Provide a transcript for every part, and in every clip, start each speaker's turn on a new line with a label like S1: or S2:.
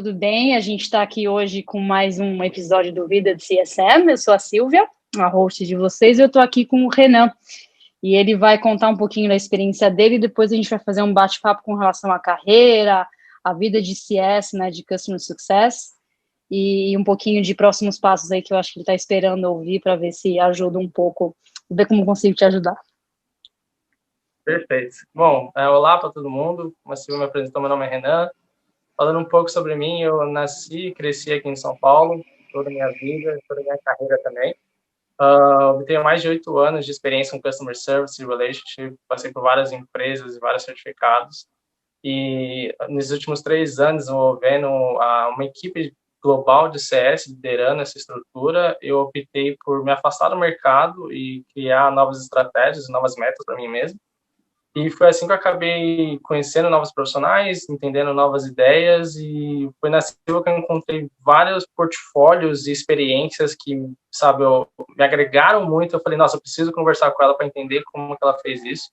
S1: tudo bem? A gente está aqui hoje com mais um episódio do Vida de CSM. Eu sou a Silvia, a host de vocês, e eu estou aqui com o Renan. E ele vai contar um pouquinho da experiência dele, e depois a gente vai fazer um bate-papo com relação à carreira, à vida de CS, né, de Customer Success, e um pouquinho de próximos passos aí que eu acho que ele está esperando ouvir para ver se ajuda um pouco, ver como consigo te ajudar.
S2: Perfeito. Bom, olá para todo mundo. Como a Silvia me apresentou, meu nome é Renan. Falando um pouco sobre mim, eu nasci e cresci aqui em São Paulo, toda a minha vida, toda a minha carreira também. Eu tenho mais de 8 anos de experiência com Customer Service e Relationship, passei por várias empresas e vários certificados. E nesses últimos 3 anos, envolvendo uma equipe global de CS, liderando essa estrutura, eu optei por me afastar do mercado e criar novas estratégias, novas metas para mim mesmo. E foi assim que eu acabei conhecendo novos profissionais, entendendo novas ideias, e foi na Silva que eu encontrei vários portfólios e experiências que, sabe, me agregaram muito. Eu falei, nossa, eu preciso conversar com ela para entender como que ela fez isso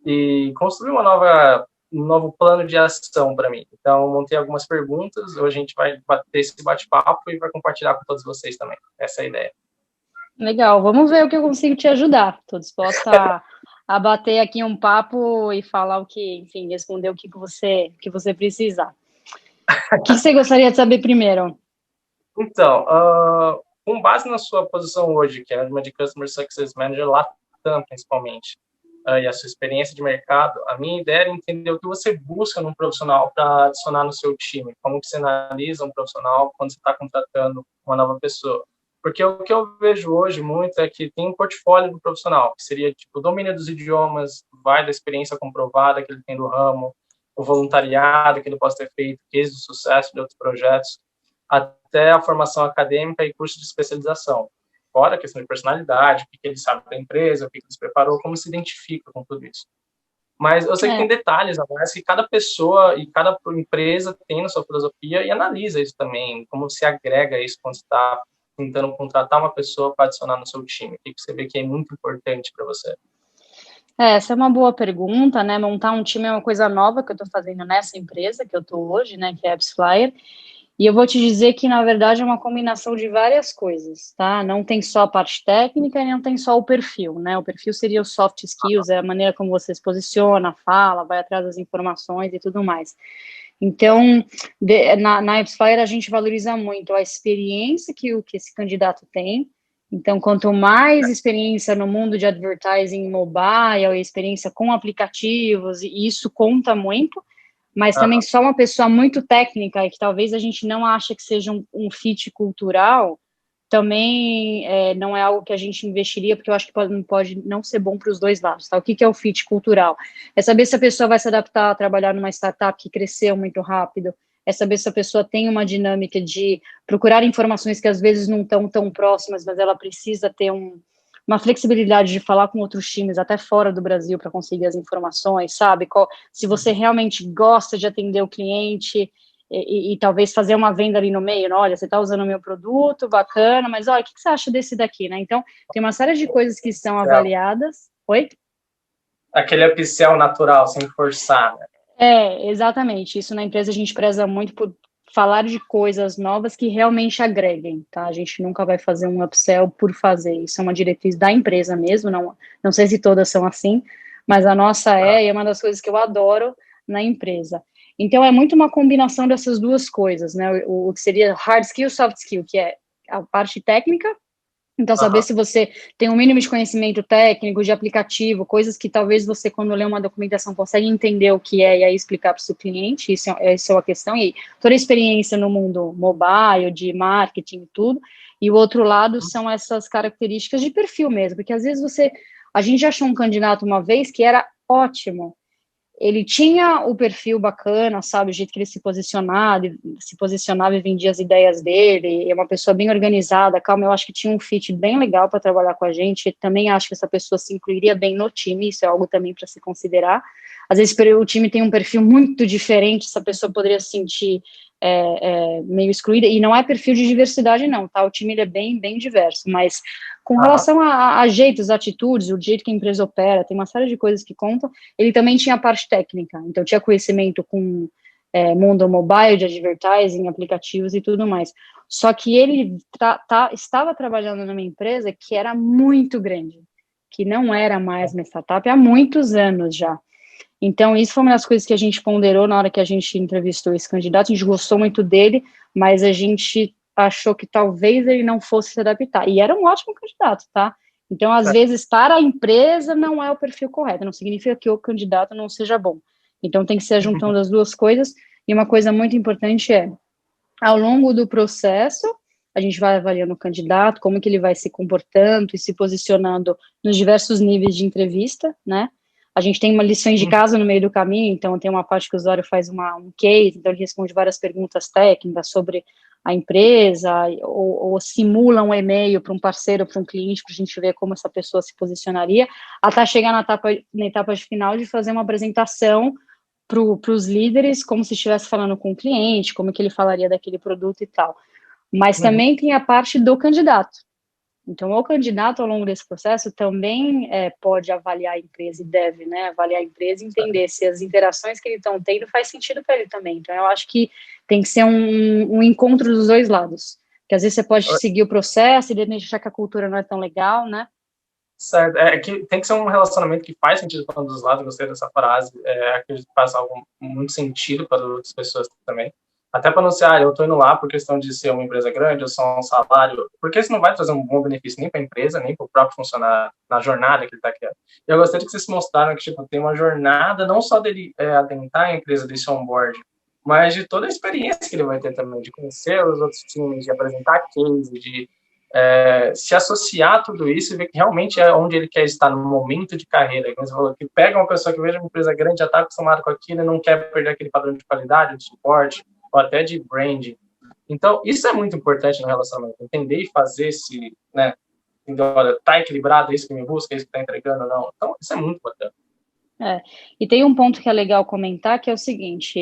S2: e construir um novo plano de ação para mim. Então, montei algumas perguntas, hoje a gente vai bater esse bate-papo e vai compartilhar com todos vocês também. Essa é a ideia.
S1: Legal, vamos ver o que eu consigo te ajudar. Estou disposta a bater aqui um papo e falar o que, enfim, responder o que você precisar. O que você gostaria de saber primeiro?
S2: Então, com base na sua posição hoje, que é uma de Customer Success Manager Latam, principalmente, e a sua experiência de mercado, a minha ideia era entender o que você busca num profissional para adicionar no seu time, como que você analisa um profissional quando você está contratando uma nova pessoa. Porque o que eu vejo hoje muito é que tem um portfólio do profissional, que seria tipo o domínio dos idiomas, vai da experiência comprovada que ele tem do ramo, o voluntariado que ele possa ter feito, case de sucesso de outros projetos, até a formação acadêmica e curso de especialização. Fora a questão de personalidade, o que ele sabe da empresa, o que ele se preparou, como se identifica com tudo isso. Mas eu sei que tem detalhes a mais que cada pessoa e cada empresa tem na sua filosofia e analisa isso também, como se agrega isso quando você está tentando contratar uma pessoa para adicionar no seu time. O que você vê que é muito importante para você?
S1: Essa é uma boa pergunta, né? Montar um time é uma coisa nova que eu estou fazendo nessa empresa que eu estou hoje, né? Que é a AppsFlyer. E eu vou te dizer que, na verdade, é uma combinação de várias coisas, tá? Não tem só a parte técnica e não tem só o perfil, né? O perfil seria os soft skills, é a maneira como você se posiciona, fala, vai atrás das informações e tudo mais. Então, na AppsFlyer, a gente valoriza muito a experiência que esse candidato tem. Então, quanto mais experiência no mundo de advertising mobile, experiência com aplicativos, e isso conta muito, mas também só uma pessoa muito técnica e que talvez a gente não ache que seja um fit cultural, também não é algo que a gente investiria, porque eu acho que pode não ser bom para os dois lados, tá? O que é o fit cultural? É saber se a pessoa vai se adaptar a trabalhar numa startup que cresceu muito rápido, é saber se a pessoa tem uma dinâmica de procurar informações que às vezes não estão tão próximas, mas ela precisa ter uma flexibilidade de falar com outros times, até fora do Brasil, para conseguir as informações, sabe? Se você realmente gosta de atender o cliente e talvez fazer uma venda ali no meio, olha, você está usando o meu produto, bacana, mas olha, o que você acha desse daqui, né? Então, tem uma série de coisas que são avaliadas. Oi?
S2: Aquele upsell natural, sem forçar, né?
S1: Exatamente. Isso na empresa a gente preza muito por falar de coisas novas que realmente agreguem, tá? A gente nunca vai fazer um upsell por fazer. Isso é uma diretriz da empresa mesmo, não sei se todas são assim, mas a nossa e é uma das coisas que eu adoro na empresa. Então, é muito uma combinação dessas duas coisas, né? O que seria hard skill, soft skill, que é a parte técnica. Então, saber se você tem um mínimo de conhecimento técnico, de aplicativo, coisas que talvez você, quando lê uma documentação, consegue entender o que é e aí explicar para o seu cliente, isso é uma questão. E toda a experiência no mundo mobile, de marketing e tudo. E o outro lado são essas características de perfil mesmo, porque às vezes a gente achou um candidato uma vez que era ótimo, ele tinha o perfil bacana, sabe, o jeito que ele se posicionava e vendia as ideias dele, é uma pessoa bem organizada, calma, eu acho que tinha um fit bem legal para trabalhar com a gente, também acho que essa pessoa se incluiria bem no time, isso é algo também para se considerar. Às vezes o time tem um perfil muito diferente, essa pessoa poderia se sentir meio excluída, e não é perfil de diversidade não, tá, o time ele é bem, bem diverso, mas com relação a jeitos, atitudes, o jeito que a empresa opera, tem uma série de coisas que contam. Ele também tinha a parte técnica, então tinha conhecimento com mundo mobile, de advertising, aplicativos e tudo mais. Só que ele estava trabalhando numa empresa que era muito grande, que não era mais uma startup há muitos anos já. Então, isso foi uma das coisas que a gente ponderou na hora que a gente entrevistou esse candidato. A gente gostou muito dele, mas a gente achou que talvez ele não fosse se adaptar. E era um ótimo candidato, tá? Então, às vezes, para a empresa não é o perfil correto, não significa que o candidato não seja bom. Então, tem que ser a junção das duas coisas. E uma coisa muito importante é, ao longo do processo, a gente vai avaliando o candidato, como que ele vai se comportando e se posicionando nos diversos níveis de entrevista, né? A gente tem uma lições de casa no meio do caminho, então tem uma parte que o usuário faz um case, então ele responde várias perguntas técnicas sobre a empresa, ou simula um e-mail para um parceiro, para um cliente, para a gente ver como essa pessoa se posicionaria, até chegar na etapa final de fazer uma apresentação para os líderes, como se estivesse falando com o cliente, como que ele falaria daquele produto e tal. Mas também tem a parte do candidato. Então, o candidato, ao longo desse processo, também pode avaliar a empresa e deve, né, avaliar a empresa e entender se as interações que ele estão tendo faz sentido para ele também. Então, eu acho que tem que ser um encontro dos dois lados. Porque às vezes você pode seguir o processo e de repente achar que a cultura não é tão legal, né?
S2: Certo, que tem que ser um relacionamento que faz sentido para um dos lados, gostei dessa frase, acredito que faz algo muito sentido para outras pessoas também. Até para não ser, eu estou indo lá por questão de ser uma empresa grande, ou só um salário, porque isso não vai trazer um bom benefício nem para a empresa, nem para o próprio funcionário, na jornada que ele está criando. Eu gostei de que vocês mostraram que tipo, tem uma jornada, não só dele adentrar a empresa, desse onboard, mas de toda a experiência que ele vai ter também, de conhecer os outros times, de apresentar case, de se associar a tudo isso e ver que realmente é onde ele quer estar no momento de carreira. Como você falou, que pega uma pessoa que veja uma empresa grande, já está acostumado com aquilo e não quer perder aquele padrão de qualidade, de suporte, ou até de branding. Então, isso é muito importante no relacionamento, entender e fazer esse, né, olha, tá equilibrado, é isso que me busca, é isso que tá entregando ou não. Então, isso é muito bacana.
S1: E tem um ponto que é legal comentar, que é o seguinte,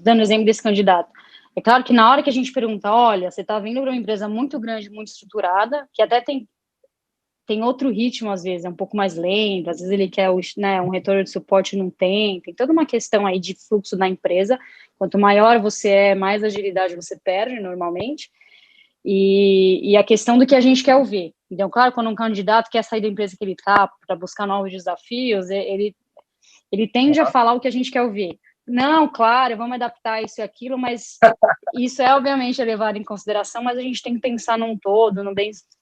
S1: dando exemplo desse candidato, é claro que na hora que a gente pergunta, olha, você está vindo para uma empresa muito grande, muito estruturada, que até tem outro ritmo, às vezes, é um pouco mais lento, às vezes ele quer um retorno de suporte, não tem toda uma questão aí de fluxo da empresa, quanto maior você é, mais agilidade você perde, normalmente, e a questão do que a gente quer ouvir. Então, claro, quando um candidato quer sair da empresa que ele está, para buscar novos desafios, ele tende a falar o que a gente quer ouvir. Não, claro, vamos adaptar isso e aquilo, mas isso é obviamente levado em consideração, mas a gente tem que pensar num todo, no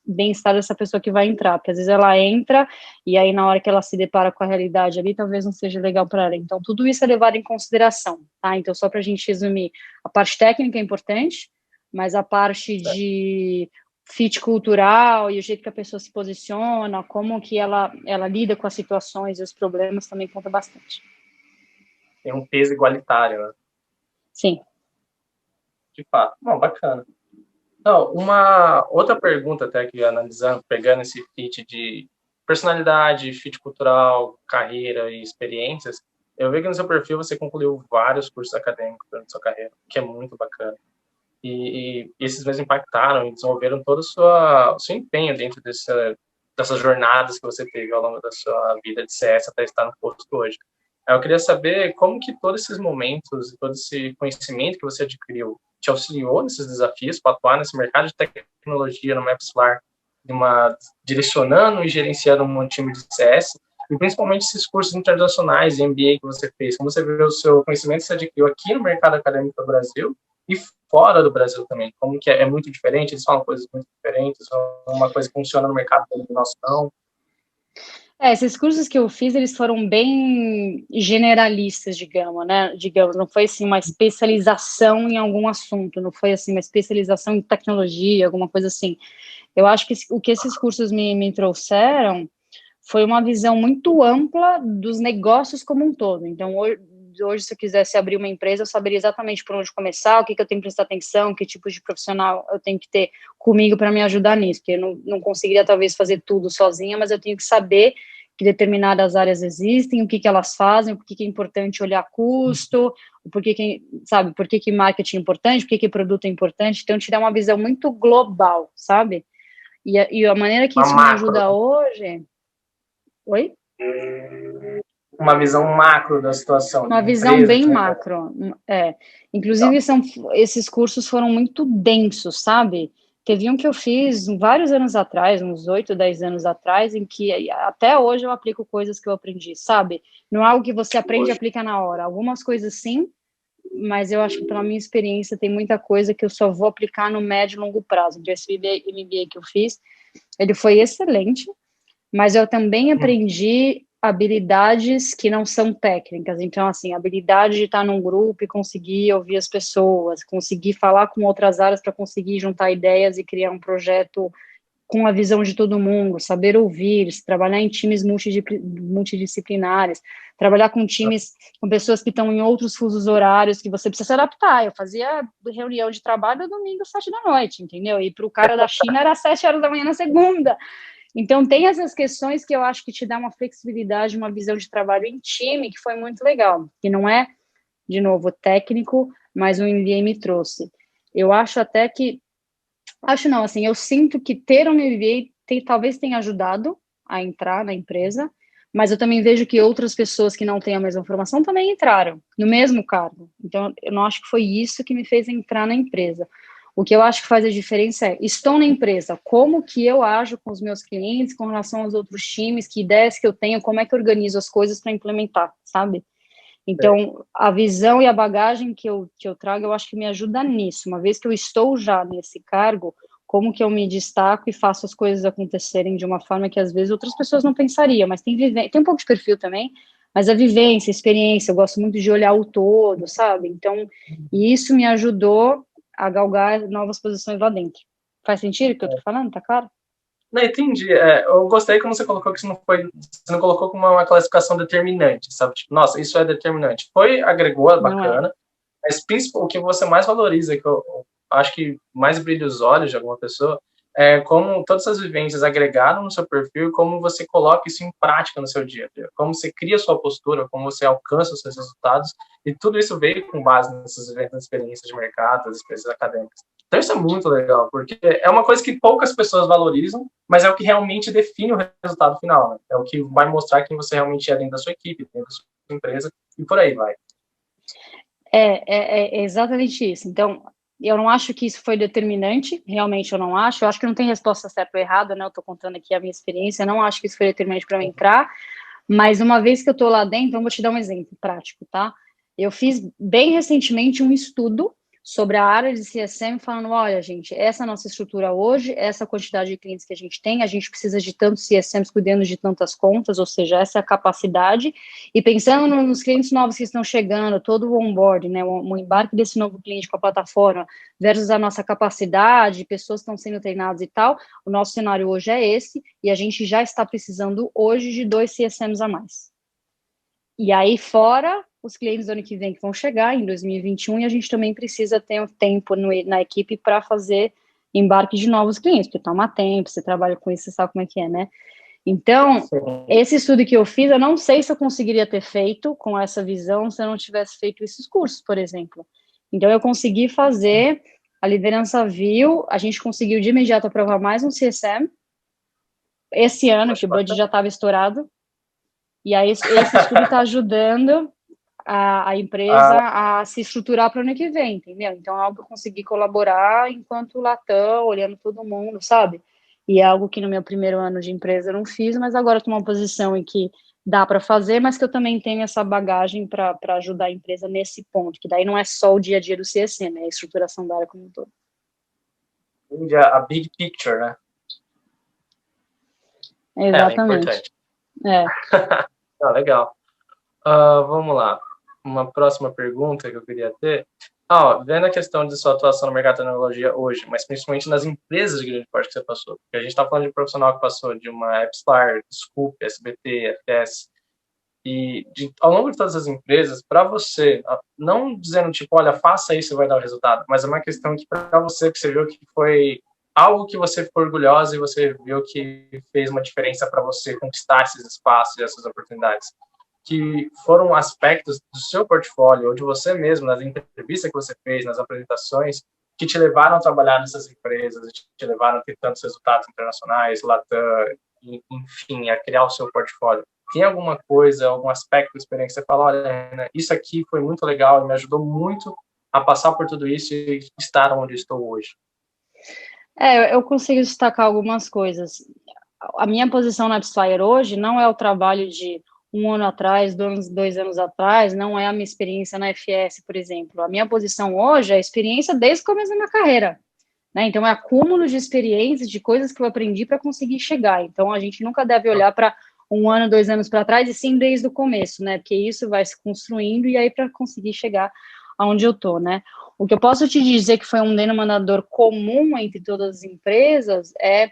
S1: bem-estar dessa pessoa que vai entrar, porque às vezes ela entra e aí na hora que ela se depara com a realidade ali, talvez não seja legal para ela. Então, tudo isso é levado em consideração, tá? Então, só para a gente resumir, a parte técnica é importante, mas a parte de fit cultural e o jeito que a pessoa se posiciona, como que ela lida com as situações e os problemas também conta bastante.
S2: Tem um peso igualitário, né?
S1: Sim.
S2: De fato. Bom, bacana. Não, uma outra pergunta até que analisando, pegando esse fit de personalidade, fit cultural, carreira e experiências, eu vejo que no seu perfil você concluiu vários cursos acadêmicos durante a sua carreira, que é muito bacana. E esses mesmos impactaram e desenvolveram todo o seu empenho dentro dessas jornadas que você teve ao longo da sua vida de CS até estar no posto hoje. Eu queria saber como que todos esses momentos e todo esse conhecimento que você adquiriu te auxiliou nesses desafios para atuar nesse mercado de tecnologia no MapsFlyer, direcionando e gerenciando um time de CS, e principalmente esses cursos internacionais e MBA que você fez. Como você vê o seu conhecimento se adquiriu aqui no mercado acadêmico do Brasil e fora do Brasil também? Como que é muito diferente? Eles falam coisas muito diferentes, uma coisa que funciona no mercado do nosso não.
S1: Esses cursos que eu fiz, eles foram bem generalistas, digamos, né? Digamos, não foi assim uma especialização em algum assunto, não foi assim uma especialização em tecnologia, alguma coisa assim. Eu acho que o que esses cursos me trouxeram foi uma visão muito ampla dos negócios como um todo. Então, hoje, se eu quisesse abrir uma empresa, eu saberia exatamente por onde começar, o que eu tenho que prestar atenção, que tipo de profissional eu tenho que ter comigo para me ajudar nisso, porque eu não conseguiria, talvez, fazer tudo sozinha, mas eu tenho que saber que determinadas áreas existem, o que elas fazem, por que é importante olhar custo, por que marketing é importante, por que produto é importante. Então, te dá uma visão muito global, sabe? E a maneira que isso me ajuda hoje... Oi?
S2: uma visão macro da situação.
S1: Uma visão bem macro. Inclusive, esses cursos foram muito densos, sabe? Teve um que eu fiz vários anos atrás, uns 8, 10 anos atrás, em que até hoje eu aplico coisas que eu aprendi, sabe? Não é algo que você aprende e aplica na hora. Algumas coisas sim, mas eu acho que pela minha experiência tem muita coisa que eu só vou aplicar no médio e longo prazo. Então, esse MBA que eu fiz, ele foi excelente, mas eu também aprendi habilidades que não são técnicas. Então, assim, habilidade de estar num grupo e conseguir ouvir as pessoas, conseguir falar com outras áreas para conseguir juntar ideias e criar um projeto com a visão de todo mundo, saber ouvir, trabalhar em times multidisciplinares, trabalhar com times, com pessoas que estão em outros fusos horários, que você precisa se adaptar. Eu fazia reunião de trabalho domingo, 7 da noite, entendeu? E para o cara da China era 7 horas da manhã na segunda. Então, tem essas questões que eu acho que te dá uma flexibilidade, uma visão de trabalho em time, que foi muito legal, que não é, de novo, técnico, mas o MBA me trouxe. Eu acho até que, eu sinto que ter um MBA talvez tenha ajudado a entrar na empresa, mas eu também vejo que outras pessoas que não têm a mesma formação também entraram no mesmo cargo. Então, eu não acho que foi isso que me fez entrar na empresa. O que eu acho que faz a diferença é, estou na empresa, como que eu ajo com os meus clientes, com relação aos outros times, que ideias que eu tenho, como é que eu organizo as coisas para implementar, sabe? Então, a visão e a bagagem que eu trago, eu acho que me ajuda nisso. Uma vez que eu estou já nesse cargo, como que eu me destaco e faço as coisas acontecerem de uma forma que às vezes outras pessoas não pensariam, mas tem um pouco de perfil também, mas a vivência, a experiência, eu gosto muito de olhar o todo, sabe? Então, e isso me ajudou a galgar novas posições lá dentro. Faz sentido o que eu tô falando? Tá claro?
S2: Não, entendi. Eu gostei como você colocou que você não colocou como uma classificação determinante, sabe? Tipo, nossa, isso é determinante. Agregou, é bacana, mas o que você mais valoriza, que eu acho que mais brilha os olhos de alguma pessoa, é como todas essas vivências agregaram no seu perfil e como você coloca isso em prática no seu dia a dia. Como você cria a sua postura, como você alcança os seus resultados, e tudo isso veio com base nessas experiências de mercado, das experiências acadêmicas. Então isso é muito legal, porque é uma coisa que poucas pessoas valorizam, mas é o que realmente define o resultado final, né? É o que vai mostrar quem você realmente é dentro da sua equipe, dentro da sua empresa, e por aí vai.
S1: É exatamente isso. Então, eu não acho que isso foi determinante, realmente eu não acho. Eu acho que não tem resposta certa ou errada, né? Eu tô contando aqui a minha experiência, eu não acho que isso foi determinante para eu entrar, mas uma vez que eu tô lá dentro, eu vou te dar um exemplo prático, tá? Eu fiz bem recentemente um estudo sobre a área de CSM, falando, olha, gente, essa é a nossa estrutura hoje, essa quantidade de clientes que a gente precisa de tantos CSMs cuidando de tantas contas, ou seja, essa é a capacidade, e pensando nos clientes novos que estão chegando, todo o onboard, né, o embarque desse novo cliente com a plataforma, versus a nossa capacidade, pessoas que estão sendo treinadas e tal, o nosso cenário hoje é esse, e a gente já está precisando hoje de 2 CSMs a mais. E aí, fora os clientes do ano que vem que vão chegar, em 2021, e a gente também precisa ter um tempo na equipe para fazer embarque de novos clientes, porque toma tempo, você trabalha com isso, você sabe como é que é, né? Então, esse estudo que eu fiz, eu não sei se eu conseguiria ter feito com essa visão se eu não tivesse feito esses cursos, por exemplo. Então, eu consegui fazer, a liderança viu, a gente conseguiu de imediato aprovar mais um CSM, esse ano, que o budget já estava estourado, e aí esse estudo está ajudando a empresa a se estruturar para o ano que vem, entendeu? Então é algo que eu consegui colaborar enquanto latão, olhando todo mundo, sabe? E é algo que no meu primeiro ano de empresa eu não fiz, mas agora estou numa posição em que dá para fazer, mas que eu também tenho essa bagagem para ajudar a empresa nesse ponto, que daí não é só o dia a dia do CSM, né? É a estruturação da área como um todo.
S2: A big picture, né?
S1: Exatamente.
S2: É legal. Vamos lá. Uma próxima pergunta que eu queria ter. Vendo a questão de sua atuação no mercado de tecnologia hoje, mas principalmente nas empresas de grande porte que você passou, porque a gente está falando de um profissional que passou de uma AppsFlyer, Scoop, SBT, FS, e ao longo de todas as empresas, para você, não dizendo tipo, olha, faça isso e vai dar o resultado, mas é uma questão que para você, que você viu que foi algo que você ficou orgulhosa e você viu que fez uma diferença para você conquistar esses espaços e essas oportunidades, que foram aspectos do seu portfólio ou de você mesmo, nas entrevistas que você fez, nas apresentações, que te levaram a trabalhar nessas empresas, te levaram a ter tantos resultados internacionais, Latam, enfim, a criar o seu portfólio. tem alguma coisa, algum aspecto da experiência que você fala, olha, Renan, isso aqui foi muito legal e me ajudou muito a passar por tudo isso e estar onde estou hoje?
S1: Eu consigo destacar algumas coisas. A minha posição na AppsFlyer hoje não é o trabalho de um ano atrás, 2 anos atrás, não é a minha experiência na FS, por exemplo. A minha posição hoje é a experiência desde o começo da minha carreira. Né? Então, é acúmulo de experiências, de coisas que eu aprendi para conseguir chegar. Então, a gente nunca deve olhar para 1 ano, 2 anos para trás, e sim desde o começo, né? Porque isso vai se construindo e aí para conseguir chegar aonde eu estou, né? O que eu posso te dizer que foi um denominador comum entre todas as empresas é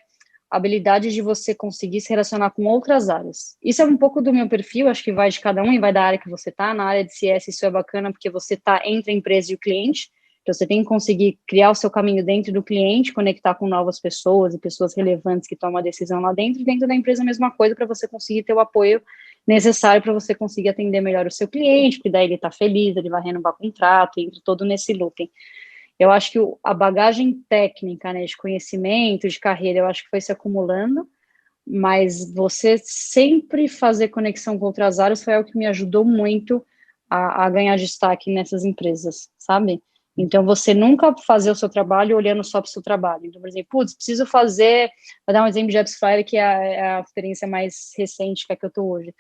S1: a habilidade de você conseguir se relacionar com outras áreas. Isso é um pouco do meu perfil, acho que vai de cada um e vai da área que você está. Na área de CS isso é bacana porque você está entre a empresa e o cliente, então você tem que conseguir criar o seu caminho dentro do cliente, conectar com novas pessoas e pessoas relevantes que tomam a decisão lá dentro, e dentro da empresa a mesma coisa, para você conseguir ter o apoio necessário para você conseguir atender melhor o seu cliente, porque daí ele está feliz, ele vai renovar contrato, entra todo nesse looping. Eu acho que a bagagem técnica, né, de conhecimento, de carreira, eu acho que foi se acumulando, mas você sempre fazer conexão com outras áreas foi algo que me ajudou muito a ganhar destaque nessas empresas, sabe? Então, você nunca fazer o seu trabalho olhando só para o seu trabalho. Então, por exemplo, preciso fazer, vou dar um exemplo de AppsFlyer, que é a experiência mais recente que é que eu estou hoje.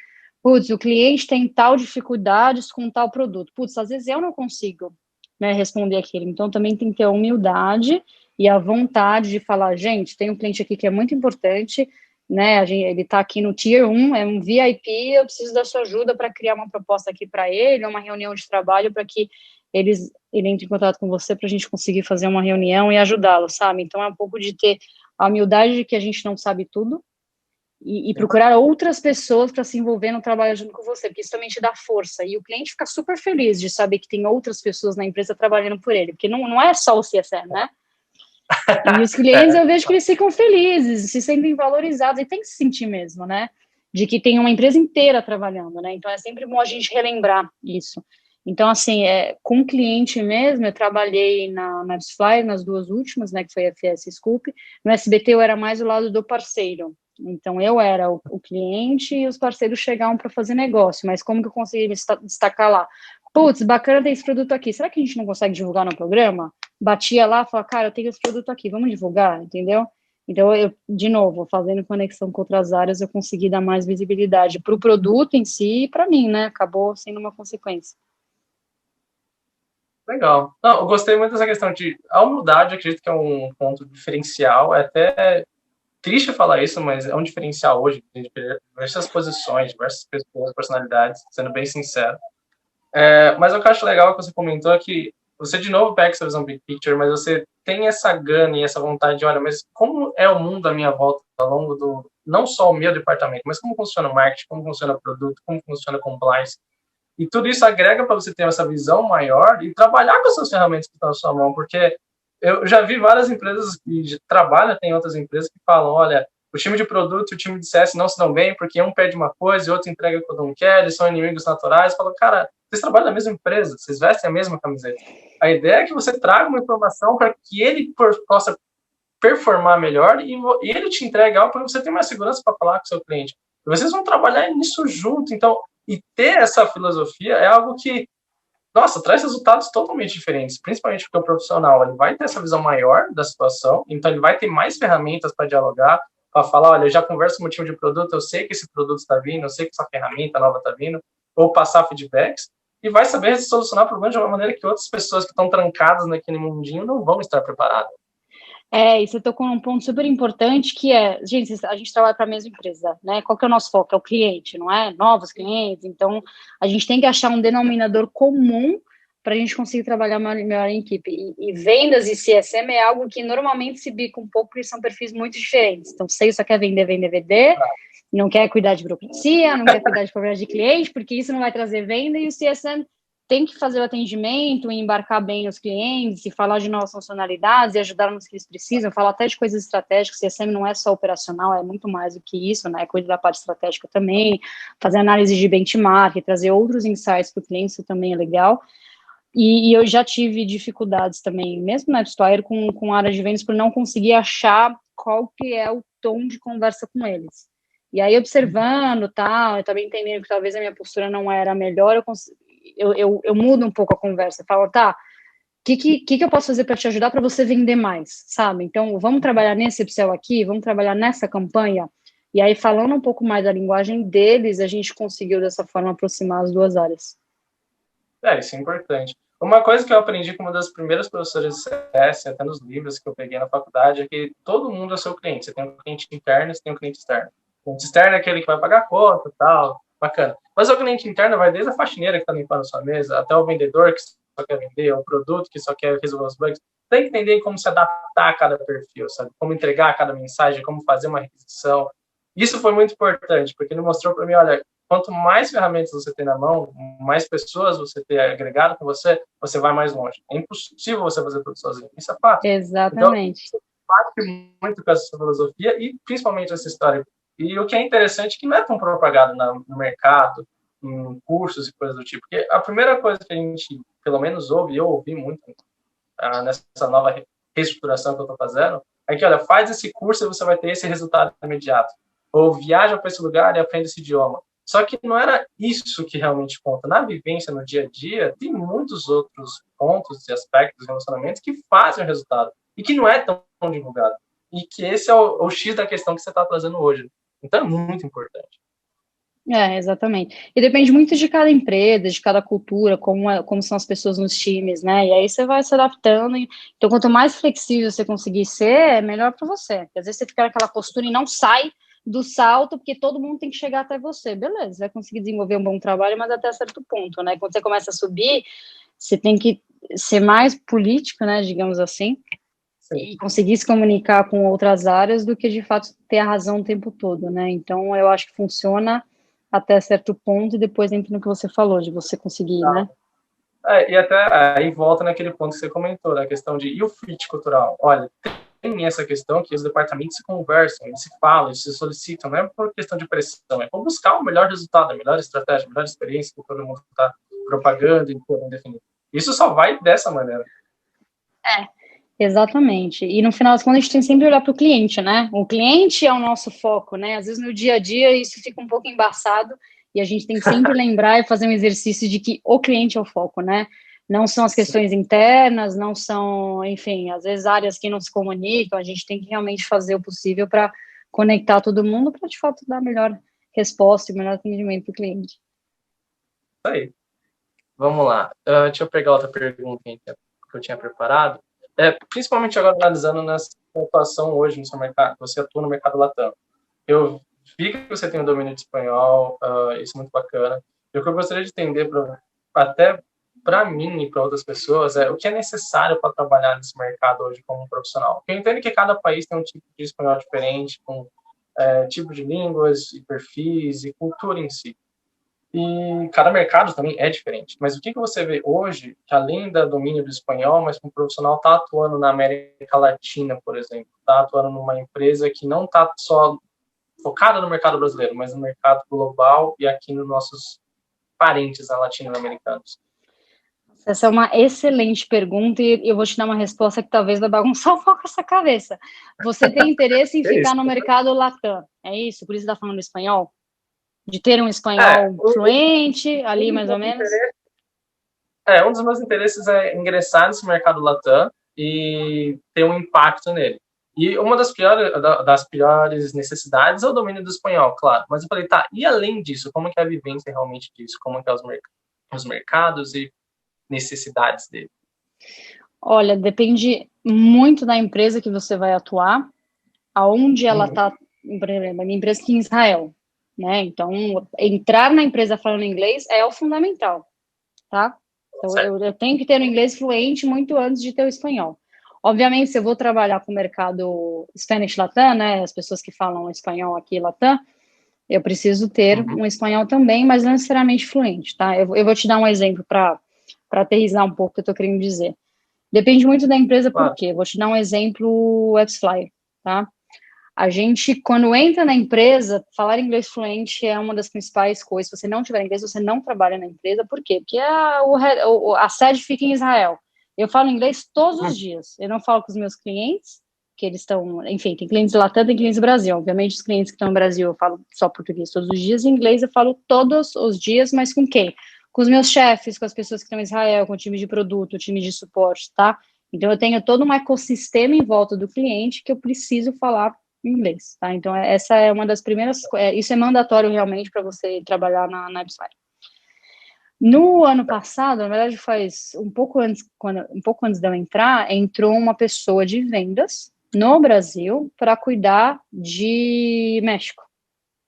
S1: O cliente tem tal dificuldades com tal produto. Às vezes eu não consigo, né, responder aquilo. Então, também tem que ter a humildade e a vontade de falar, gente, tem um cliente aqui que é muito importante, né, ele está aqui no Tier 1, é um VIP, eu preciso da sua ajuda para criar uma proposta aqui para ele, uma reunião de trabalho para que ele entre em contato com você para a gente conseguir fazer uma reunião e ajudá-lo, sabe? Então, é um pouco de ter a humildade de que a gente não sabe tudo e procurar outras pessoas para se envolver no trabalho junto com você, porque isso também te dá força. E o cliente fica super feliz de saber que tem outras pessoas na empresa trabalhando por ele, porque não é só o CSM, né? E os clientes, eu vejo que eles ficam felizes, se sentem valorizados, e tem que se sentir mesmo, né? De que tem uma empresa inteira trabalhando, né? Então, é sempre bom a gente relembrar isso. Então, assim, com o cliente mesmo, eu trabalhei na AppsFlyer, nas duas últimas, né, que foi a FS e Scoop. No SBT, eu era mais o lado do parceiro. Então, eu era o cliente e os parceiros chegavam para fazer negócio. Mas como que eu consegui me destacar lá? Bacana ter esse produto aqui. Será que a gente não consegue divulgar no programa? Batia lá, falava, cara, eu tenho esse produto aqui, vamos divulgar, entendeu? Então, de novo, fazendo conexão com outras áreas, eu consegui dar mais visibilidade para o produto em si e para mim, né? Acabou sendo uma consequência.
S2: Legal. Não, eu gostei muito dessa questão de a humildade, acredito que é um ponto diferencial, é até triste falar isso, mas é um diferencial hoje, de diversas posições, diversas pessoas, personalidades, sendo bem sincero. Mas o que eu acho legal que você comentou é que você, de novo, pega essa visão big picture, mas você tem essa gana e essa vontade de, olha, mas como é o mundo à minha volta ao longo do, não só o meu departamento, mas como funciona o marketing, como funciona o produto, como funciona o compliance. E tudo isso agrega para você ter essa visão maior e trabalhar com essas ferramentas que estão na sua mão, porque eu já vi várias empresas que trabalham, tem outras empresas que falam, olha, o time de produto e o time de CS não se dão bem porque um pede uma coisa e outro entrega quando não quer, eles são inimigos naturais. Falo, cara, vocês trabalham na mesma empresa, vocês vestem a mesma camiseta. A ideia é que você traga uma informação para que ele possa performar melhor e ele te entregue algo para você ter mais segurança para falar com o seu cliente. E vocês vão trabalhar nisso junto, então, e ter essa filosofia é algo que, nossa, traz resultados totalmente diferentes, principalmente porque o profissional ele vai ter essa visão maior da situação, então ele vai ter mais ferramentas para dialogar, para falar, olha, eu já converso com o time de produto, eu sei que esse produto está vindo, eu sei que essa ferramenta nova está vindo, ou passar feedbacks, e vai saber solucionar problemas de uma maneira que outras pessoas que estão trancadas naquele mundinho não vão estar preparadas.
S1: E você tocou num ponto super importante que gente, a gente trabalha para a mesma empresa, né? Qual que é o nosso foco? É o cliente, não é? Novos clientes. Então, a gente tem que achar um denominador comum para a gente conseguir trabalhar melhor em equipe. E vendas e CSM é algo que normalmente se bica um pouco, porque são perfis muito diferentes. Então, você só quer vender, vender, vender, não quer cuidar de burocracia, não quer cuidar de problemas de cliente, porque isso não vai trazer venda, e o CSM tem que fazer o atendimento, embarcar bem os clientes, e falar de novas funcionalidades e ajudar nos que eles precisam, falar até de coisas estratégicas. O CSM não é só operacional, é muito mais do que isso, né? Cuida da parte estratégica também, fazer análise de benchmark, trazer outros insights para o cliente, isso também é legal. E eu já tive dificuldades também, mesmo na AppsFlyer, com a área de vendas, por não conseguir achar qual que é o tom de conversa com eles. E aí, observando, tal, eu também entendendo que talvez a minha postura não era a melhor, eu mudo um pouco a conversa. Eu falo, tá, o que eu posso fazer para te ajudar para você vender mais, sabe? Então, vamos trabalhar nesse upsell aqui, vamos trabalhar nessa campanha. E aí, falando um pouco mais da linguagem deles, a gente conseguiu, dessa forma, aproximar as duas áreas.
S2: Isso é importante. Uma coisa que eu aprendi com uma das primeiras professoras de CS, até nos livros que eu peguei na faculdade, é que todo mundo é seu cliente. Você tem um cliente interno e você tem um cliente externo. O cliente externo é aquele que vai pagar a conta e tal, bacana. Mas o cliente interno vai desde a faxineira que está limpando a sua mesa, até o vendedor que só quer vender, o produto que só quer resolver os bugs. Tem que entender como se adaptar a cada perfil, sabe? Como entregar cada mensagem, como fazer uma requisição. Isso foi muito importante, porque ele mostrou para mim, olha, quanto mais ferramentas você tem na mão, mais pessoas você ter agregado com você, você vai mais longe. É impossível você fazer tudo sozinho. Isso é fato. Então,
S1: Exatamente.
S2: parte muito com essa filosofia e principalmente essa história. E o que é interessante é que não é tão propagado no mercado, em cursos e coisas do tipo. Porque a primeira coisa que a gente, pelo menos, ouve, e eu ouvi muito nessa nova reestruturação que eu estou fazendo, é que, olha, faz esse curso e você vai ter esse resultado imediato. Ou viaja para esse lugar e aprende esse idioma. Só que não era isso que realmente conta. Na vivência, no dia a dia, tem muitos outros pontos e aspectos, relacionamentos que fazem o resultado e que não é tão divulgado. E que esse é o X da questão que você está trazendo hoje. Então é muito importante.
S1: Exatamente. E depende muito de cada empresa, de cada cultura, como são as pessoas nos times, né? E aí você vai se adaptando. Então, quanto mais flexível você conseguir ser, é melhor para você. Porque às vezes você fica naquela postura e não sai do salto, porque todo mundo tem que chegar até você. Beleza, vai conseguir desenvolver um bom trabalho, mas até certo ponto, né? Quando você começa a subir, você tem que ser mais político, né? Digamos assim. Sim. E conseguir se comunicar com outras áreas do que, de fato, ter a razão o tempo todo, né? Então, eu acho que funciona até certo ponto e depois entra no que você falou, de você conseguir, né?
S2: E até aí volta naquele ponto que você comentou, da questão de, e o fit cultural? Olha, tem essa questão que os departamentos se conversam, eles se falam, eles se solicitam, não é por questão de pressão, é para buscar o melhor resultado, a melhor estratégia, a melhor experiência que todo mundo está propagando e definindo. Isso só vai dessa maneira.
S1: Exatamente. E no final das contas, a gente tem sempre que olhar para o cliente, né? O cliente é o nosso foco, né? Às vezes no dia a dia isso fica um pouco embaçado e a gente tem que sempre lembrar e fazer um exercício de que o cliente é o foco, né? Não são as questões internas, não são, enfim, às vezes áreas que não se comunicam, a gente tem que realmente fazer o possível para conectar todo mundo para, de fato, dar a melhor resposta e o melhor atendimento para o cliente.
S2: Isso aí. Vamos lá. Deixa eu pegar outra pergunta que eu tinha preparado. Principalmente agora analisando nessa atuação hoje no seu mercado, você atua no mercado Latam. Eu vi que você tem o domínio de espanhol, isso é muito bacana. E o que eu gostaria de entender, até para mim e para outras pessoas, é o que é necessário para trabalhar nesse mercado hoje como um profissional. Eu entendo que cada país tem um tipo de espanhol diferente, com tipo de línguas, e perfis e cultura em si. E cada mercado também é diferente. Mas o que você vê hoje, que além do domínio do espanhol, mas que um profissional está atuando na América Latina, por exemplo, está atuando numa empresa que não está só focada no mercado brasileiro, mas no mercado global e aqui nos nossos parentes latino-americanos?
S1: Essa é uma excelente pergunta e eu vou te dar uma resposta que talvez vai bagunçar um pouco essa cabeça. Você tem interesse em ficar no mercado Latam, é isso? Por isso você está falando espanhol? De ter um espanhol fluente, ali mais ou menos?
S2: Um dos meus interesses é ingressar nesse mercado Latam e ter um impacto nele. E uma das piores necessidades é o domínio do espanhol, claro. Mas eu falei, tá, e além disso, como que é a vivência realmente disso? Como que é os mercados e necessidades dele?
S1: Olha, depende muito da empresa que você vai atuar, aonde ela está, por exemplo, a minha empresa aqui em Israel, né? Então, entrar na empresa falando inglês é o fundamental, tá? Então, eu tenho que ter o inglês fluente muito antes de ter o espanhol. Obviamente, se eu vou trabalhar com o mercado Spanish Latam, né, as pessoas que falam espanhol aqui Latam, eu preciso ter um espanhol também, mas não necessariamente fluente, tá? Eu vou te dar um exemplo para aterrissar um pouco o que eu estou querendo dizer. Depende muito da empresa, por quê? Vou te dar um exemplo, AppsFlyer, tá? A gente, quando entra na empresa, falar inglês fluente é uma das principais coisas. Se você não tiver inglês, você não trabalha na empresa. Por quê? Porque a sede fica em Israel. Eu falo inglês todos os dias. Eu não falo com os meus clientes que eles estão, enfim, tem clientes Latam, tem clientes do Brasil. Obviamente, os clientes que estão no Brasil, eu falo só português todos os dias, em inglês eu falo todos os dias, mas com quem? Com os meus chefes, com as pessoas que estão em Israel, com o time de produto, o time de suporte, tá? Então, eu tenho todo um ecossistema em volta do cliente que eu preciso falar em inglês, tá? Então, essa é uma das primeiras, isso é mandatório realmente para você trabalhar na AppsFlyer. No ano passado, na verdade, faz um pouco antes de eu entrar, entrou uma pessoa de vendas no Brasil para cuidar de México,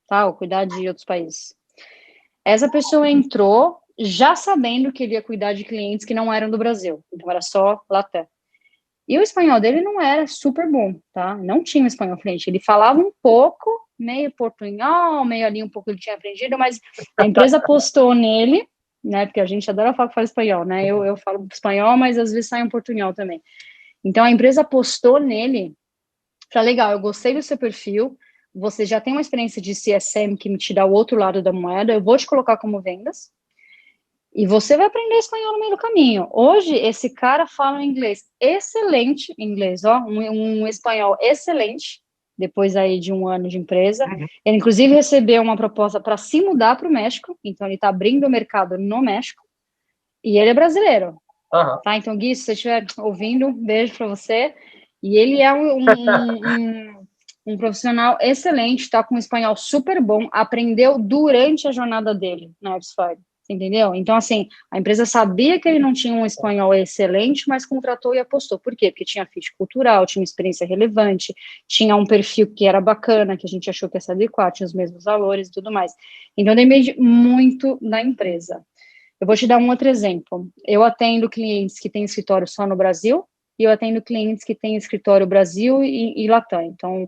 S1: tá? Ou cuidar de outros países. Essa pessoa entrou já sabendo que ele ia cuidar de clientes que não eram do Brasil, então era só Latam. E o espanhol dele não era super bom, tá? Não tinha um espanhol fluente. Ele falava um pouco, meio portunhol, meio ali um pouco ele tinha aprendido, mas a empresa apostou nele, né? Porque a gente adora falar que fala espanhol, né? Eu falo espanhol, mas às vezes sai um portunhol também. Então a empresa apostou nele. Falei, legal, eu gostei do seu perfil. Você já tem uma experiência de CSM que me te dá o outro lado da moeda. Eu vou te colocar como vendas. E você vai aprender espanhol no meio do caminho. Hoje, esse cara fala inglês excelente, um espanhol excelente, depois aí de um ano de empresa. Ele, inclusive, recebeu uma proposta para se mudar para o México, então ele está abrindo o mercado no México, e ele é brasileiro. Tá? Então, Gui, se você estiver ouvindo, um beijo para você. E ele é um profissional excelente, está com um espanhol super bom, aprendeu durante a jornada dele na AppsFlyer. Entendeu? Então, assim, a empresa sabia que ele não tinha um espanhol excelente, mas contratou e apostou. Por quê? Porque tinha fit cultural, tinha uma experiência relevante, tinha um perfil que era bacana, que a gente achou que ia se adequar, tinha os mesmos valores e tudo mais. Então, depende muito da empresa. Eu vou te dar um outro exemplo. Eu atendo clientes que têm escritório só no Brasil e eu atendo clientes que têm escritório Brasil e Latam. Então,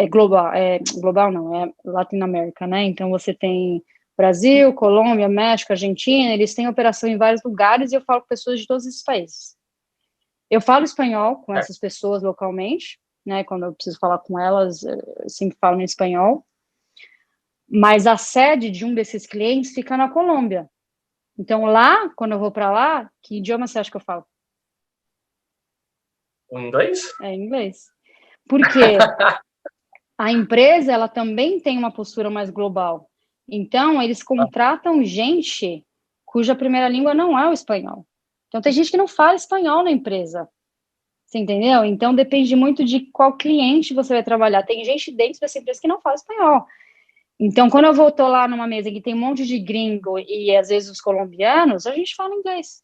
S1: global não, é Latinoamérica, né? Então, você tem Brasil, Colômbia, México, Argentina, eles têm operação em vários lugares e eu falo com pessoas de todos esses países. Eu falo espanhol com essas pessoas localmente, né? Quando eu preciso falar com elas, eu sempre falo em espanhol. Mas a sede de um desses clientes fica na Colômbia. Então, lá, quando eu vou para lá, que idioma você acha que eu falo?
S2: Inglês?
S1: É inglês. Porque a empresa, ela também tem uma postura mais global. Então, eles contratam gente cuja primeira língua não é o espanhol. Então, tem gente que não fala espanhol na empresa. Você entendeu? Então, depende muito de qual cliente você vai trabalhar. Tem gente dentro dessa empresa que não fala espanhol. Então, quando eu vou lá numa mesa que tem um monte de gringo e, às vezes, os colombianos, a gente fala inglês.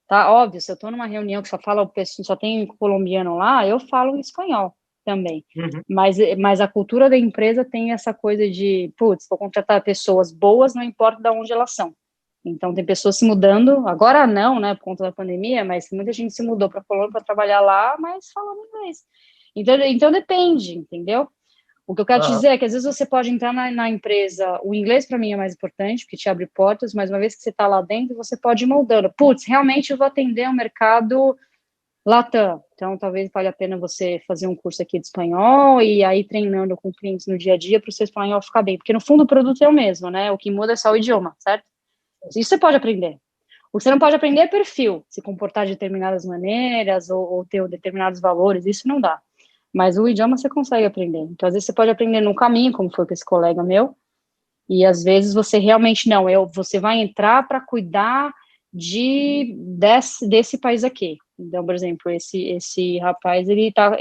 S1: Tá? Óbvio, se eu estou numa reunião que só tem colombiano lá, eu falo espanhol também. Mas a cultura da empresa tem essa coisa de, putz, vou contratar pessoas boas, não importa de onde elas são. Então, tem pessoas se mudando, agora não, né, por conta da pandemia, mas muita gente se mudou para Colômbia para trabalhar lá, mas falando inglês. Então depende, entendeu? O que eu quero te dizer é que às vezes você pode entrar na empresa, o inglês para mim é mais importante, porque te abre portas, mas uma vez que você está lá dentro, você pode ir moldando. Putz, realmente eu vou atender o mercado Latam, então talvez valha a pena você fazer um curso aqui de espanhol e aí treinando com clientes no dia a dia para o seu espanhol ficar bem, porque no fundo o produto é o mesmo, né? O que muda é só o idioma, certo? Isso você pode aprender. O que você não pode aprender é perfil, se comportar de determinadas maneiras ou ter determinados valores, isso não dá. Mas o idioma você consegue aprender. Então, às vezes, você pode aprender no caminho, como foi com esse colega meu, e às vezes você realmente não. Você vai entrar para cuidar desse país aqui. Então, por exemplo, esse rapaz, ele tá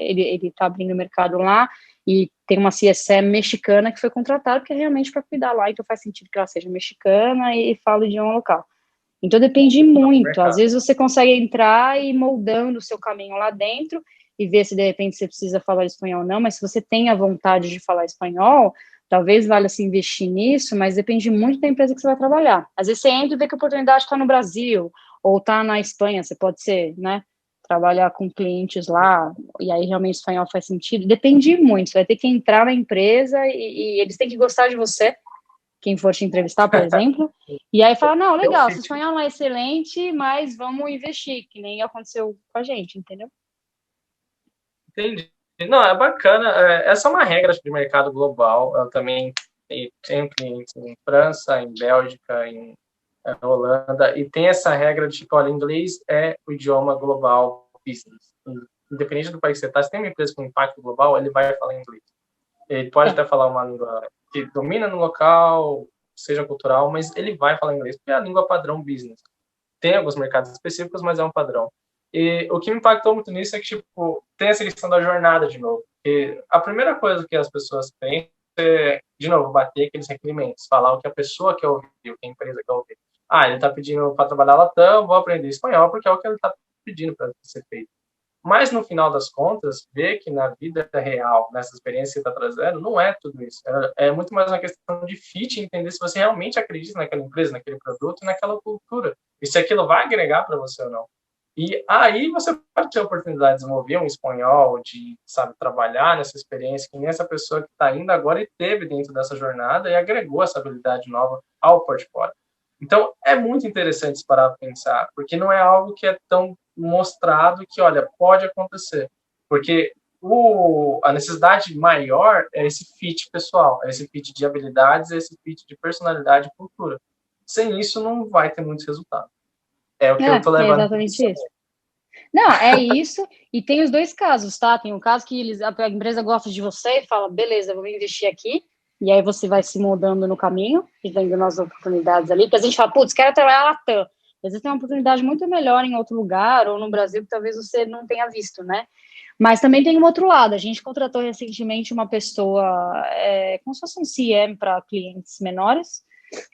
S1: abrindo o mercado lá e tem uma CSM mexicana que foi contratada porque é realmente para cuidar lá, então faz sentido que ela seja mexicana e fale o idioma local. Então depende muito. Às vezes você consegue entrar e ir moldando o seu caminho lá dentro e ver se de repente você precisa falar espanhol ou não, mas se você tem a vontade de falar espanhol, talvez valha se investir nisso, mas depende muito da empresa que você vai trabalhar. Às vezes você entra e vê que a oportunidade está no Brasil ou está na Espanha, você pode ser, né, trabalhar com clientes lá, e aí realmente espanhol faz sentido. Depende muito, você vai ter que entrar na empresa e eles têm que gostar de você, quem for te entrevistar, por exemplo, e aí fala, não, legal, seu espanhol não é excelente, mas vamos investir, que nem aconteceu com a gente, entendeu?
S2: Entendi. Não, é bacana. Essa é uma regra de mercado global. Eu também tenho clientes em França, em Bélgica, em Holanda, e tem essa regra de tipo, olha, inglês é o idioma global business. independente do país que você está, se tem uma empresa com impacto global, ele vai falar inglês. Ele pode até falar uma língua que domina no local, seja cultural, mas ele vai falar inglês, porque é a língua padrão business. Tem alguns mercados específicos, mas é um padrão. E o que me impactou muito nisso é que, tipo, tem essa questão da jornada de novo. E a primeira coisa que as pessoas têm é, de novo, bater aqueles requerimentos, falar o que a pessoa quer ouvir, o que a empresa quer ouvir. Ah, ele está pedindo para trabalhar Latam, vou aprender espanhol, porque é o que ele está pedindo para ser feito. Mas, no final das contas, ver que na vida real, nessa experiência que você está trazendo, não é tudo isso. É muito mais uma questão de fit, entender se você realmente acredita naquela empresa, naquele produto, naquela cultura. E se aquilo vai agregar para você ou não. E aí você pode ter a oportunidade de desenvolver um espanhol, de, sabe, trabalhar nessa experiência, que nem essa pessoa que está indo agora e teve dentro dessa jornada e agregou essa habilidade nova ao portfólio. Então, é muito interessante se parar para pensar, porque não é algo que é tão mostrado que, olha, pode acontecer. Porque a necessidade maior é esse fit pessoal, é esse fit de habilidades, é esse fit de personalidade e cultura. Sem isso, não vai ter muitos resultados. É o que eu tô
S1: É
S2: levando.
S1: exatamente isso. Não, é isso, e tem os dois casos, tá? Tem um caso que a empresa gosta de você e fala, beleza, vou investir aqui, e aí você vai se moldando no caminho, e vendo nas oportunidades ali, porque a gente fala, putz, quero trabalhar na Latam. Às vezes tem uma oportunidade muito melhor em outro lugar, ou no Brasil, que talvez você não tenha visto, né? Mas também tem um outro lado, a gente contratou recentemente uma pessoa, como se fosse um CM para clientes menores,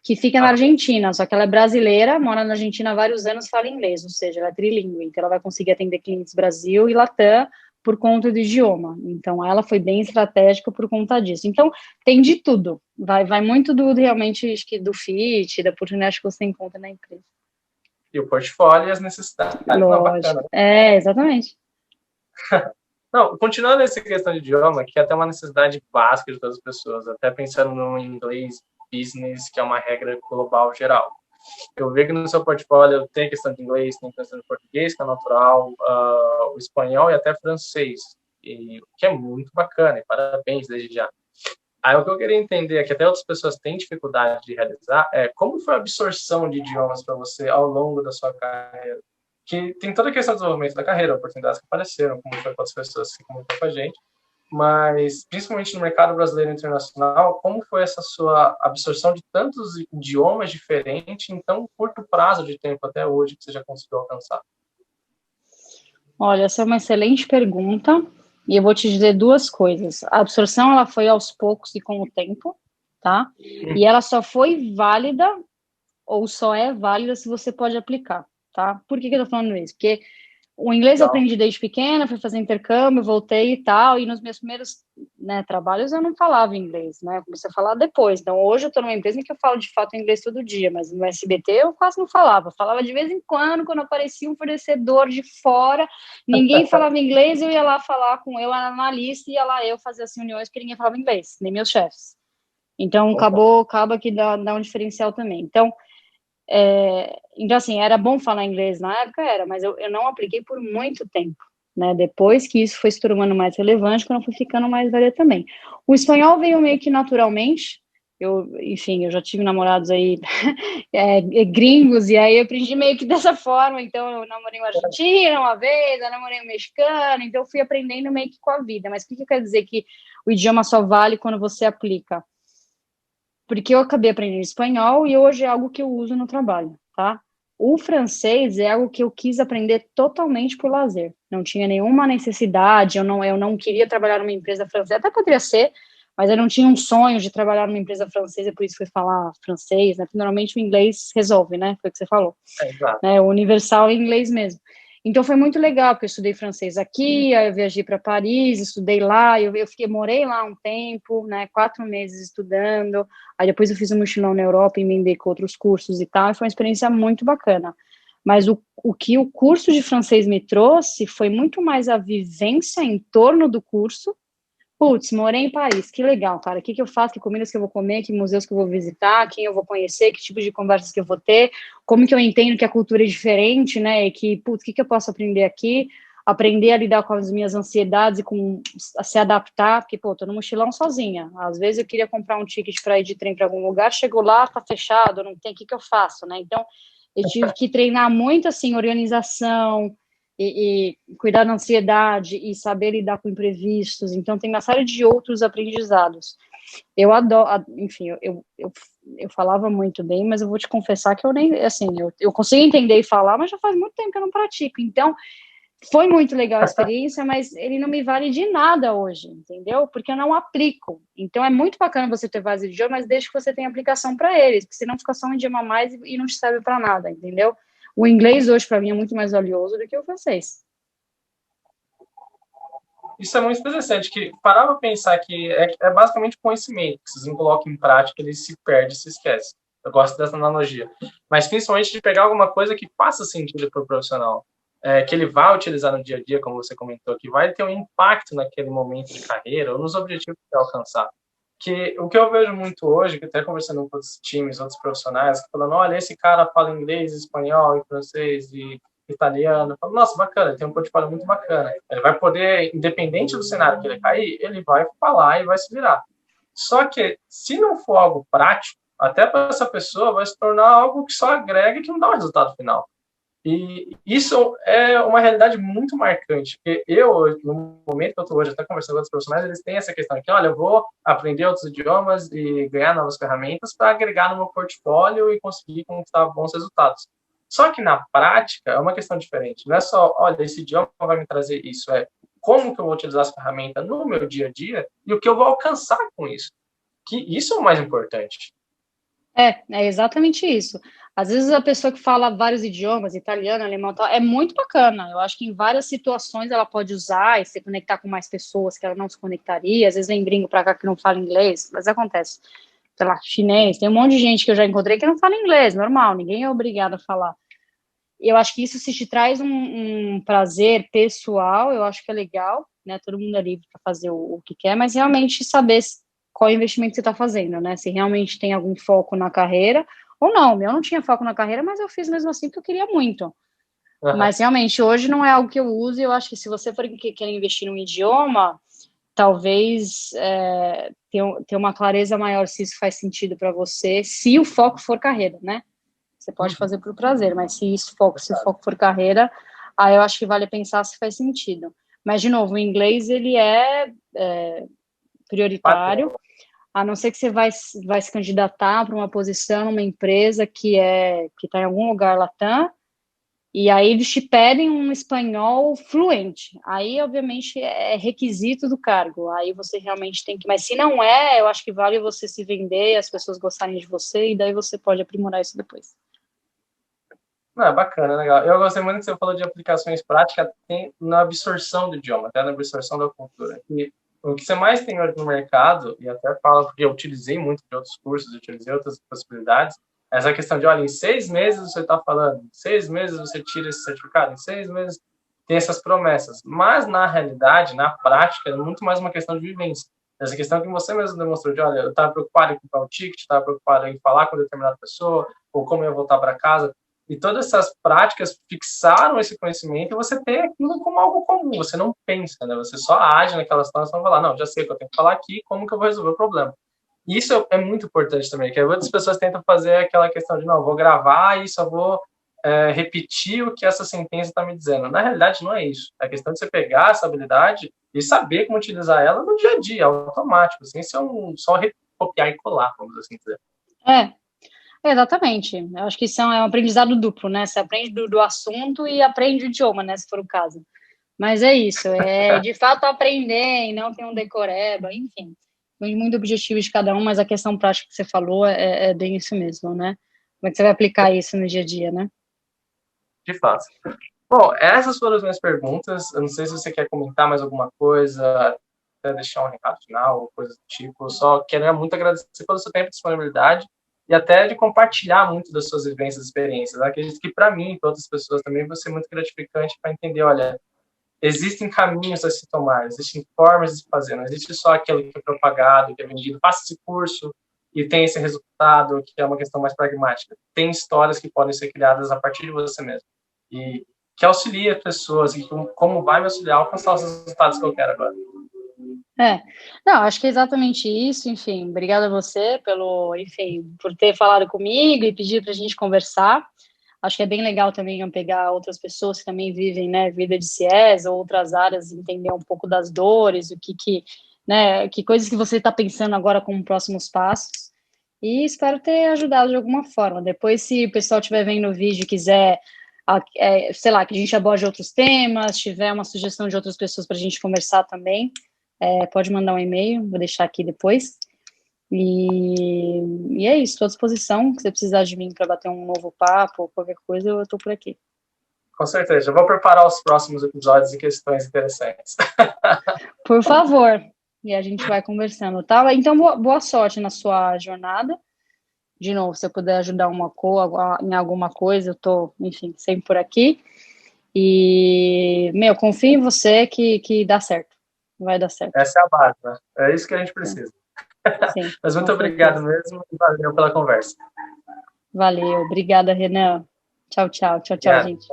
S1: que fica na Argentina, só que ela é brasileira, mora na Argentina há vários anos, fala inglês, ou seja, ela é trilingue, então ela vai conseguir atender clientes Brasil e Latam por conta do idioma. Então, ela foi bem estratégica por conta disso. Então, tem de tudo. Vai muito realmente, acho que do fit, da oportunidade que você encontra na empresa.
S2: E o portfólio e as necessidades. Não,
S1: Lógico.
S2: bacana.
S1: Exatamente.
S2: Não, continuando essa questão de idioma, que é até uma necessidade básica de todas as pessoas, até pensando no inglês business, que é uma regra global geral. Eu vejo que no seu portfólio tem questão de inglês, tem questão de português, que é natural, o espanhol e até francês, o que é muito bacana, e parabéns desde já. Aí o que eu queria entender é que até outras pessoas têm dificuldade de realizar é como foi a absorção de idiomas para você ao longo da sua carreira? Que tem toda a questão do desenvolvimento da carreira, oportunidades que apareceram, como foi com as pessoas que comunicam com a gente, mas principalmente no mercado brasileiro e internacional, como foi essa sua absorção de tantos idiomas diferentes em tão curto prazo de tempo até hoje que você já conseguiu alcançar?
S1: Olha, essa é uma excelente pergunta, e eu vou te dizer duas coisas. A absorção, ela foi aos poucos e com o tempo, tá? E ela só foi válida, ou só é válida se você pode aplicar, tá? Por que eu tô falando isso? Porque o inglês eu aprendi desde pequena, fui fazer intercâmbio, voltei e tal, e nos meus primeiros, né, trabalhos eu não falava inglês, né, eu comecei a falar depois. Então, hoje eu estou numa empresa em que eu falo de fato inglês todo dia, mas no SBT eu quase não falava de vez em quando aparecia um fornecedor de fora, ninguém falava inglês, eu ia lá falar com eu, analista, e ia lá eu fazer as reuniões, porque ninguém falava inglês, nem meus chefes. Então, acaba que dá um diferencial também. Então, assim, era bom falar inglês na época, mas eu não apliquei por muito tempo, né? Depois que isso foi se tornando mais relevante, quando eu fui ficando mais velha também. O espanhol veio meio que naturalmente. Enfim, eu já tive namorados aí gringos, e aí eu aprendi meio que dessa forma. Então, eu namorei um argentino uma vez, eu namorei um mexicano, então eu fui aprendendo meio que com a vida. Mas o que quer dizer que o idioma só vale quando você aplica? Porque eu acabei aprendendo espanhol e hoje é algo que eu uso no trabalho, tá? O francês é algo que eu quis aprender totalmente por lazer. Não tinha nenhuma necessidade, eu não queria trabalhar numa empresa francesa, até poderia ser, mas eu não tinha um sonho de trabalhar numa empresa francesa, por isso fui falar francês, né? Porque normalmente o inglês resolve, né? Foi o que você falou.
S2: Exato.
S1: O universal é inglês mesmo. Então foi muito legal, porque eu estudei francês aqui, aí eu viajei para Paris, estudei lá, eu morei lá um tempo, né, 4 meses estudando, aí depois eu fiz um mochilão na Europa, emendei com outros cursos e tal, e foi uma experiência muito bacana. Mas o que o curso de francês me trouxe foi muito mais a vivência em torno do curso. Putz, morei em Paris, que legal, cara. O que eu faço, que comidas que eu vou comer, que museus que eu vou visitar, quem eu vou conhecer, que tipo de conversas que eu vou ter, como que eu entendo que a cultura é diferente, né, e que, putz, o que eu posso aprender aqui, aprender a lidar com as minhas ansiedades e a se adaptar, porque, pô, tô no mochilão sozinha. Às vezes eu queria comprar um ticket para ir de trem para algum lugar, chego lá, tá fechado, não tem, o que eu faço, né? Então, eu tive que treinar muito, assim, organização, e cuidar da ansiedade e saber lidar com imprevistos. Então, tem uma série de outros aprendizados. Eu adoro, enfim, eu falava muito bem, mas eu vou te confessar que eu nem, assim, eu consigo entender e falar, mas já faz muito tempo que eu não pratico. Então, foi muito legal a experiência, mas ele não me vale de nada hoje, entendeu? Porque eu não aplico. Então, é muito bacana você ter vários idiomas, mas desde que você tenha aplicação para eles, porque senão fica só um idioma a mais e não te serve para nada, entendeu? O inglês hoje, para mim, é muito mais valioso do que o francês.
S2: Isso é muito interessante, que parar para pensar que é basicamente conhecimento, que vocês não colocam em prática, ele se perde, se esquece. Eu gosto dessa analogia. Mas principalmente de pegar alguma coisa que faça sentido para o profissional, que ele vai utilizar no dia a dia, como você comentou, que vai ter um impacto naquele momento de carreira ou nos objetivos que quer alcançar. Que o que eu vejo muito hoje, que até conversando com outros times, outros profissionais, falando, olha, esse cara fala inglês, espanhol, e francês e italiano. Eu falo, nossa, bacana, ele tem um portfólio muito bacana. Ele vai poder, independente do cenário que ele cair, ele vai falar e vai se virar. Só que, se não for algo prático, até para essa pessoa vai se tornar algo que só agrega e que não dá o resultado final. E isso é uma realidade muito marcante, porque eu, no momento que eu estou hoje, até conversando com outros profissionais, eles têm essa questão de, olha, eu vou aprender outros idiomas e ganhar novas ferramentas para agregar no meu portfólio e conseguir conquistar bons resultados. Só que na prática é uma questão diferente. Não é só, olha, esse idioma vai me trazer isso, é como que eu vou utilizar essa ferramenta no meu dia a dia e o que eu vou alcançar com isso. Que isso é o mais importante.
S1: É exatamente isso. Às vezes a pessoa que fala vários idiomas, italiano, alemão, tal, é muito bacana. Eu acho que em várias situações ela pode usar e se conectar com mais pessoas que ela não se conectaria. Às vezes vem gringo para cá que não fala inglês, mas acontece. Sei lá, chinês, tem um monte de gente que eu já encontrei que não fala inglês, normal, ninguém é obrigado a falar. Eu acho que isso se te traz um prazer pessoal, eu acho que é legal, né? Todo mundo é livre para fazer o que quer, mas realmente saber qual investimento você está fazendo, né? Se realmente tem algum foco na carreira ou não. Eu não tinha foco na carreira, mas eu fiz mesmo assim porque eu queria muito.
S2: Uhum.
S1: Mas realmente hoje não é algo que eu uso. E eu acho que se você for querer investir num idioma, talvez ter uma clareza maior se isso faz sentido para você, se o foco for carreira, né? Você pode fazer por prazer, mas se o foco for carreira, aí eu acho que vale pensar se faz sentido. Mas, de novo, o inglês, ele é prioritário, a não ser que você vai se candidatar para uma posição numa empresa que está em algum lugar Latam, e aí eles te pedem um espanhol fluente. Aí, obviamente, é requisito do cargo. Aí você realmente tem que... Mas se não é, eu acho que vale você se vender, as pessoas gostarem de você, e daí você pode aprimorar isso depois.
S2: Não, é bacana, legal. Eu gostei muito que você falou de aplicações práticas na absorção do idioma, até na absorção da cultura. E o que você mais tem hoje no mercado, e até falo porque eu utilizei muito de outros cursos, utilizei outras possibilidades, é essa questão de, olha, em 6 meses você está falando, em 6 meses você tira esse certificado, em 6 meses tem essas promessas. Mas, na realidade, na prática, é muito mais uma questão de vivência. Essa questão que você mesmo demonstrou de, olha, eu estava preocupado em comprar o ticket, estava preocupado em falar com determinada pessoa, ou como eu ia voltar para casa. E todas essas práticas fixaram esse conhecimento e você tem aquilo como algo comum, você não pensa, né? Você só age naquela situação e fala, não, já sei o que eu tenho que falar aqui, como que eu vou resolver o problema. E isso é muito importante também, que outras pessoas tentam fazer aquela questão de, não, vou gravar e só vou repetir o que essa sentença está me dizendo. Na realidade, não é isso. É a questão de você pegar essa habilidade e saber como utilizar ela no dia a dia, automático, sem ser só copiar e colar, vamos assim dizer.
S1: Exatamente. Eu acho que isso é um aprendizado duplo, né? Você aprende do assunto e aprende o idioma, né? Se for o caso. Mas é isso, é de fato aprender e não ter um decoreba, enfim. Tem muito objetivo de cada um, mas a questão prática que você falou é bem isso mesmo, né? Como é que você vai aplicar isso no dia a dia, né?
S2: De fato. Bom, essas foram as minhas perguntas. Eu não sei se você quer comentar mais alguma coisa, até deixar um recado final, ou coisa do tipo. Eu só quero muito agradecer pelo seu tempo e disponibilidade e até de compartilhar muito das suas vivências e experiências. Eu acredito que para mim e para outras pessoas também vai ser muito gratificante para entender, olha, existem caminhos a se tomar, existem formas de se fazer, não existe só aquilo que é propagado, que é vendido. Faça esse curso e tem esse resultado, que é uma questão mais pragmática. Tem histórias que podem ser criadas a partir de você mesmo. E que auxilia as pessoas e como vai me auxiliar a alcançar os resultados que eu quero agora.
S1: Não, acho que é exatamente isso, enfim, obrigada a você pelo, enfim, por ter falado comigo e pedir para a gente conversar. Acho que é bem legal também eu pegar outras pessoas que também vivem, né, vida de CIES ou outras áreas, entender um pouco das dores, né, que coisas que você está pensando agora como próximos passos. E espero ter ajudado de alguma forma. Depois, se o pessoal estiver vendo o vídeo e quiser, sei lá, que a gente aborde outros temas, tiver uma sugestão de outras pessoas para a gente conversar também, pode mandar um e-mail, vou deixar aqui depois. E é isso, estou à disposição. Se você precisar de mim para bater um novo papo ou qualquer coisa, eu estou por aqui.
S2: Com certeza. Eu vou preparar os próximos episódios e questões interessantes.
S1: Por favor. E a gente vai conversando, tá? Então, boa sorte na sua jornada. De novo, se eu puder ajudar em alguma coisa, eu tô, enfim, sempre por aqui. E, confio em você que dá certo. Vai dar certo.
S2: Essa é a base, né? É isso que a gente precisa.
S1: Sim,
S2: mas muito obrigado mesmo e valeu pela conversa.
S1: Valeu. Obrigada, Renan. Tchau, tchau. Tchau, tchau, gente.